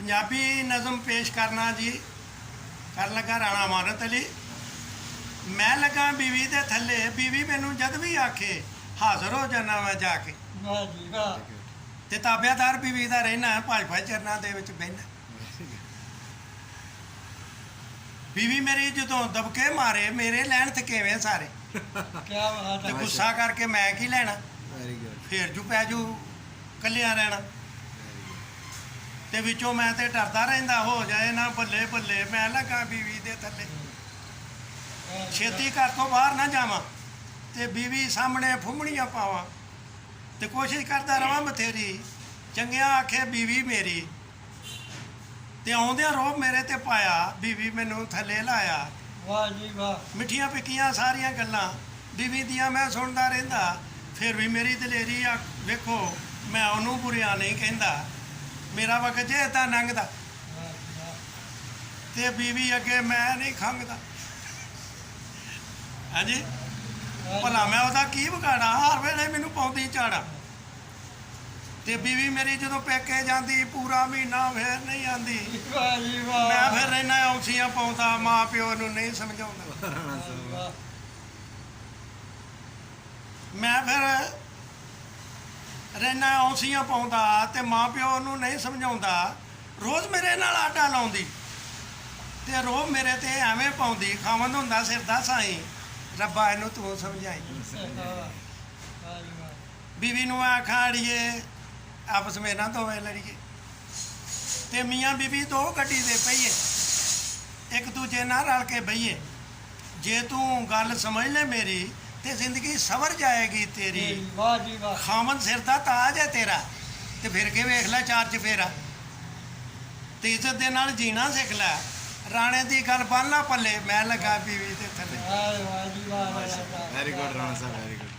पंजाबी नज़म पेश करना जी कर लगा राणा अमानत अली। मैं लगा बीवी दे थले, बीवी मैनू जद भी आखे हाज़र हो जाना मैं जाके। वाह जी वाह। ते ताबेदार बीवी दा रहना भाजपा चरना दे विच बहना। बीवी मेरी जदों दबके मारे मेरे लैन थकेवे सारे, क्या बात ते है। गुस्सा करके मैं की लेना, वेरी गुड। फिर जू पै जू कलिया रहना। ते विचों मैं ते डरदा रहिंदा हो जाए ना बल्ले बल्ले मैं लगा बीवी दे थले। छेती घर तो बाहर ना जावां ते बीवी सामने फुमणियां पावां, ते कोशिश करदा रवां बथेरी चंगिया आखे बीवी मेरी। ते आउंदियां रोब मेरे ते पाया बीवी मैनू थले लाया। वाह जी वाह। मिठियां पिक्कियां सारियां गल्लां बीवी दियां मैं सुनदा रहिंदा, फिर भी मेरी दलेरी आ वेखो मैं ਉਹਨੂੰ बुरिया नहीं कहंदा। मेरा वक्त जे इदां लंघदा वाह जी वाह। ते बीवी अगे मैं नहीं खंघदा। हाँ जी, वाह जी भला मैं ਉਹਦਾ ਕੀ ਵਿਗਾੜਾ, ਹਰ ਵੇਲੇ ਮੈਨੂੰ ਪਾਉਂਦੀ ਝਾੜਾ। ਤੇ बीवी मेरी ਜਦੋਂ ਪੇਕੇ ਜਾਂਦੀ ਪੂਰਾ ਮਹੀਨਾ ਫੇਰ ਨਹੀਂ ਆਂਦੀ। वाह जी वाह। ਮੈਂ ਫਿਰ ਰਹਿਣਾ ਔਂਸੀਆਂ ਪਾਉਂਦਾ, ਮਾਂ ਪਿਓ ਨੂੰ ਨਹੀਂ ਸਮਝਾਉਂਦਾ। राणा वाह जी साहब वाह। ਮੈਂ ਫਿਰ ਰਹਿਣਾ ਔਂਸੀਆਂ ਪਾਉਂਦਾ ਤੇ ਮਾਂ ਪਿਓ ਨੂੰ ਨਹੀਂ ਸਮਝਾਉਂਦਾ। ਰੋਜ਼ ਮੇਰੇ ਨਾਲ ਆਟਾ ਲਾਉਂਦੀ ਤੇ ਰੋਬ ਮੇਰੇ ਤੇ ਐਵੇਂ ਪਾਉਂਦੀ। ਖਾਵੰਦ ਹੁੰਦਾ ਸਿਰ ਦਾ ਸਾਈਂ, ਰੱਬਾ ਇਹਨੂੰ ਤੂੰ ਸਮਝਾਈ। वाह जी वाह। बीवी ਨੂੰ ਆਖਾਂ ਅੜੀਏ ਆਪਸ ਵਿੱਚ ਨਾ ਦੋਵੇਂ ਲੜੀਏ। ਤੇ ਮੀਆਂ ਬੀਬੀ ਦੋ ਗੱਡੀ ਦੇ ਪਈਏ, ਇੱਕ ਦੂਜੇ ਨਾਲ ਰਲ ਕੇ ਬਈਏ। ਜੇ ਤੂੰ ਗੱਲ ਸਮਝ ਲੈ ਮੇਰੀ ਤੇ ਜ਼ਿੰਦਗੀ ਸਵਰ ਜਾਏਗੀ ਤੇਰੀ। वाह जी वाह। ਖਾਮਨ ਸਿਰ ਦਾ ਤਾਜ ਹੈ ਤੇਰਾ, ਤੇ ਫਿਰ ਕੇ ਵੇਖ ਲੈ ਚਾਰ ਚਫੇਰਾ। ਤੇ ਇੱਜ਼ਤ ਦੇ ਨਾਲ ਜੀਣਾ ਸਿੱਖ ਲੈ, ਰਾਣੇ ਦੀ ਗੱਲ ਬੰਨ ਲਾ ਪੱਲੇ। ਮੈਂ ਲੱਗਾ ਬੀਵੀ ਦੇ ਥੱਲੇ। वाह जी वाह। वेरी गुड राणा साहब वेरी गुड।